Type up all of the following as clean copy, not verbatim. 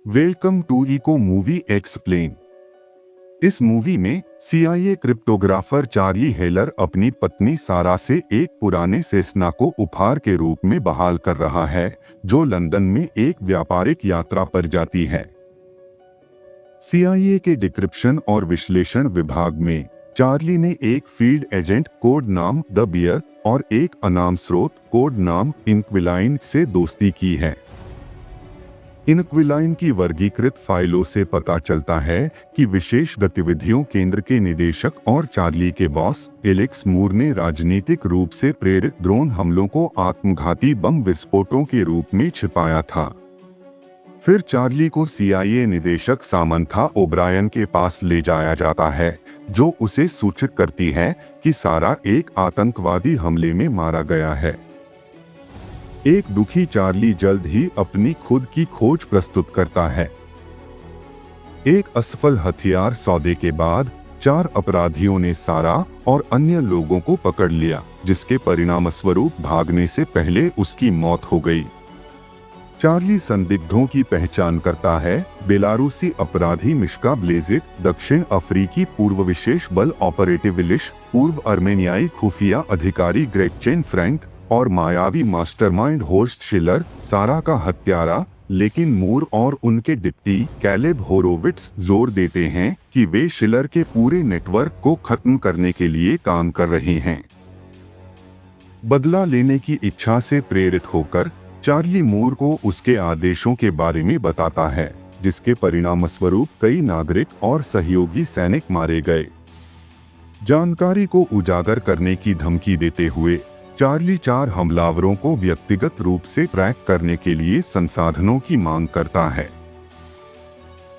Welcome to echo movie explain. इस movie में CIA cryptographer Charlie Heller अपनी पत्नी सारा से एक पुराने सेस्ना को उपहार के रूप में बहाल कर रहा है, जो लंदन में एक व्यापारिक यात्रा पर जाती है। CIA के डिक्रिप्शन और विश्लेषण विभाग में चार्ली ने एक फील्ड एजेंट कोड नाम द बियर और एक अनाम स्रोत कोड नाम इंक्विलाइन से दोस्ती की है। इंक्विलाइन की वर्गीकृत फाइलों से पता चलता है कि विशेष गतिविधियों केंद्र के निदेशक और चार्ली के बॉस एलेक्स मूर ने राजनीतिक रूप से प्रेरित ड्रोन हमलों को आत्मघाती बम विस्फोटों के रूप में छिपाया था। फिर चार्ली को CIA निदेशक सामंथा ओब्रायन के पास ले जाया जाता है, जो उसे सूचित करती है कि सारा एक आतंकवादी हमले में मारा गया है। एक दुखी चार्ली जल्द ही अपनी खुद की खोज प्रस्तुत करता है। एक असफल हथियार सौदे के बाद 4 अपराधियों ने सारा और अन्य लोगों को पकड़ लिया, जिसके परिणामस्वरूप भागने से पहले उसकी मौत हो गई। चार्ली संदिग्धों की पहचान करता है। बेलारूसी अपराधी मिश्का ब्लेजिक, दक्षिण अफ्रीकी पूर्व विशेष बल ऑपरेटिव इलिश, पूर्व अर्मेनियाई खुफिया अधिकारी ग्रेगचेन फ्रैंक और मायावी मास्टरमाइंड होस्ट शिलर, सारा का हत्यारा। लेकिन मूर और उनके डिप्टी कैलेब होरोविट्स जोर देते हैं कि वे शिलर के पूरे नेटवर्क को खत्म करने के लिए काम कर रहे हैं। बदला लेने की इच्छा से प्रेरित होकर चार्ली मूर को उसके आदेशों के बारे में बताता है, जिसके परिणामस्वरूप कई नागरिक और सहयोगी सैनिक मारे गए। जानकारी को उजागर करने की धमकी देते हुए चार्ली 4 हमलावरों को व्यक्तिगत रूप से ट्रैक करने के लिए संसाधनों की मांग करता है।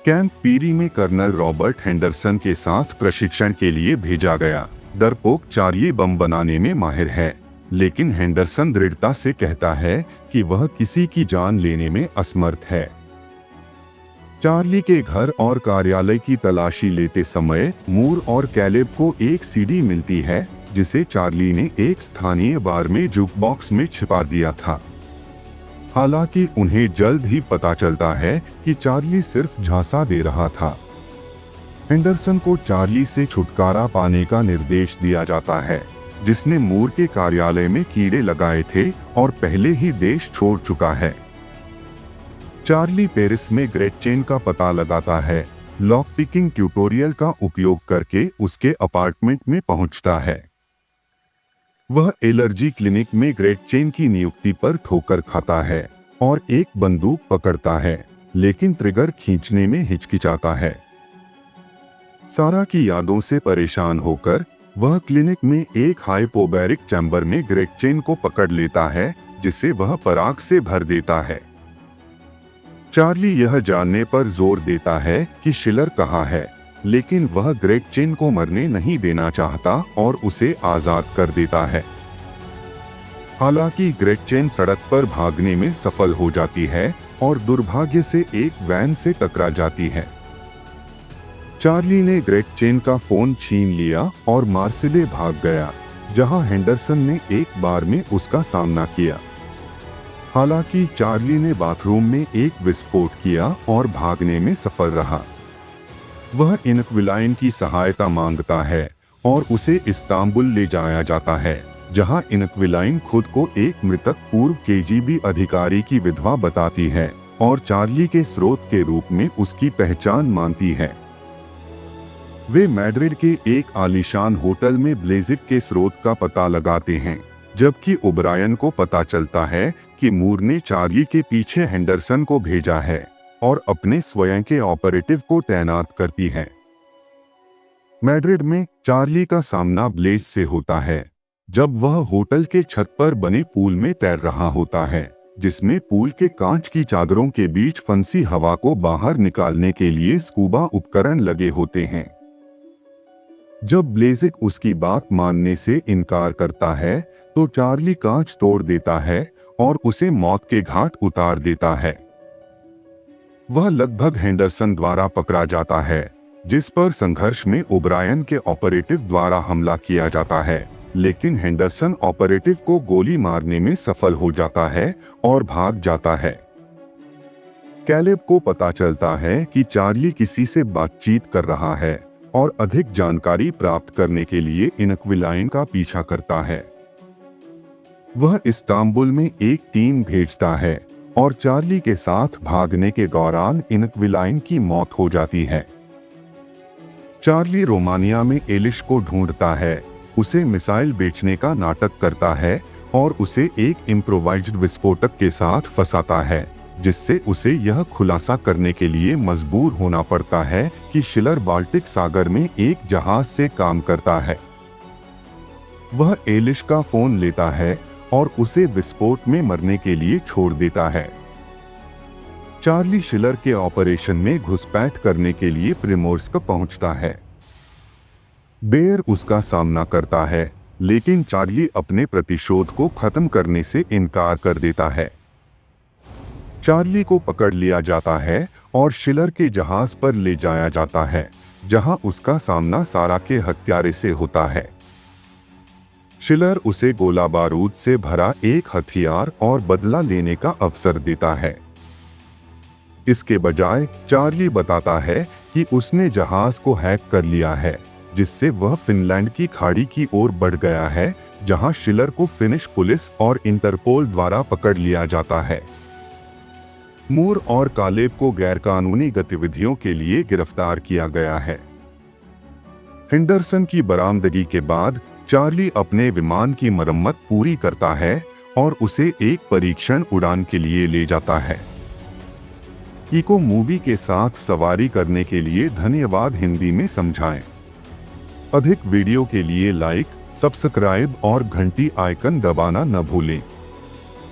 कैंप पीरी में कर्नल रॉबर्ट हेंडरसन के साथ प्रशिक्षण के लिए भेजा गया। डरपोक चार्ली बम बनाने में माहिर है, लेकिन हेंडरसन दृढ़ता से कहता है कि वह किसी की जान लेने में असमर्थ है। चार्ली के घर और कार्यालय की तलाशी लेते समय मूर और कैलेब को एक CD मिलती है, जिसे चार्ली ने एक स्थानीय बार में जुकबॉक्स में छिपा दिया था। हालांकि उन्हें जल्द ही पता चलता है कि चार्ली सिर्फ झांसा दे रहा था। हेंडरसन को चार्ली से छुटकारा पाने का निर्देश दिया जाता है, जिसने मूर के कार्यालय में कीड़े लगाए थे और पहले ही देश छोड़ चुका है। चार्ली पेरिस में ग्रेगचेन का पता लगाता है, लॉक पिकिंग ट्यूटोरियल का उपयोग करके उसके अपार्टमेंट में पहुंचता है। वह एलर्जी क्लिनिक में ग्रेगचेन की नियुक्ति पर ठोकर खाता है और एक बंदूक पकड़ता है, लेकिन ट्रिगर खींचने में हिचकिचाता है। सारा की यादों से परेशान होकर वह क्लिनिक में एक हाइपोबैरिक चैम्बर में ग्रेगचेन को पकड़ लेता है, जिसे वह पराग से भर देता है। चार्ली यह जानने पर जोर देता है कि शिलर कहाँ है, लेकिन वह ग्रेगचेन को मरने नहीं देना चाहता और उसे आजाद कर देता है। हालांकि ग्रेगचेन सड़क पर भागने में सफल हो जाती है और दुर्भाग्य से एक वैन से टकरा जाती है। चार्ली ने ग्रेगचेन का फोन छीन लिया और मार्सिले भाग गया, जहां हेंडरसन ने एक बार में उसका सामना किया। हालांकि चार्ली ने बाथरूम में एक विस्फोट किया और भागने में सफल रहा। वह इंक्विलाइन की सहायता मांगता है और उसे इस्तांबुल ले जाया जाता है, जहां इंक्विलाइन खुद को एक मृतक पूर्व KGB अधिकारी की विधवा बताती है और चार्ली के स्रोत के रूप में उसकी पहचान मानती है। वे मैड्रिड के एक आलीशान होटल में ब्लेजिक के स्रोत का पता लगाते हैं, जबकि ओब्रायन को पता चलता है कि मूर ने चार्ली के पीछे हेंडरसन को भेजा है और अपने स्वयं के ऑपरेटिव को तैनात करती है। मैड्रिड में चार्ली का सामना ब्लेज से होता है, जब वह होटल के छत पर बने पूल में तैर रहा होता है, जिसमें पूल के कांच की चादरों के बीच फंसी हवा को बाहर निकालने के लिए स्कूबा उपकरण लगे होते हैं। जब ब्लेजिक उसकी बात मानने से इनकार करता है, तो चार्ली कांच तोड़ देता है और उसे मौत के घाट उतार देता है। वह लगभग हेंडरसन द्वारा पकड़ा जाता है, जिस पर संघर्ष में ओब्रायन के ऑपरेटिव द्वारा हमला किया जाता है, लेकिन हेंडरसन ऑपरेटिव को गोली मारने में सफल हो जाता है और भाग जाता है। कैलेब को पता चलता है कि चार्ली किसी से बातचीत कर रहा है और अधिक जानकारी प्राप्त करने के लिए इनक्विलाइन का पीछा करता है। वह इस्तांबुल में एक टीम भेजता है और चार्ली के साथ भागने के दौरान इनक्विलाइन की मौत हो जाती है। चार्ली रोमानिया में एलिश को ढूंढता है, उसे मिसाइल बेचने का नाटक करता है और उसे एक इम्प्रोवाइज्ड विस्फोटक के साथ फंसाता है, जिससे उसे यह खुलासा करने के लिए मजबूर होना पड़ता है कि शिलर बाल्टिक सागर में एक जहाज से काम करता है। वह एलिश का फोन लेता है और उसे विस्फोट में मरने के लिए छोड़ देता है। चार्ली शिलर के ऑपरेशन में घुसपैठ करने के लिए प्रिमोर्स्क पहुंचता है। बेयर उसका सामना करता है, लेकिन चार्ली अपने प्रतिशोध को खत्म करने से इनकार कर देता है। चार्ली को पकड़ लिया जाता है और शिलर के जहाज पर ले जाया जाता है, जहां उसका सामना सारा के हत्यारे से होता है। शिलर उसे गोला बारूद से भरा एक हथियार और बदला लेने का अवसर देता है। इसके बजाय चार्ली बताता है कि उसने जहाज को हैक कर लिया है, जिससे वह फिनलैंड की खाड़ी की ओर बढ़ गया है, जहां शिलर को फिनिश पुलिस और इंटरपोल द्वारा पकड़ लिया जाता है। मूर और कालेब को गैरकानूनी गतिविधियों के लिए गिरफ्तार किया गया है। हेंडरसन की बरामदगी के बाद चार्ली अपने विमान की मरम्मत पूरी करता है और उसे एक परीक्षण उड़ान के लिए ले जाता है। इको मूवी के साथ सवारी करने के लिए धन्यवाद। हिंदी में समझाएं। अधिक वीडियो के लिए लाइक, सब्सक्राइब और घंटी आइकन दबाना न भूलें।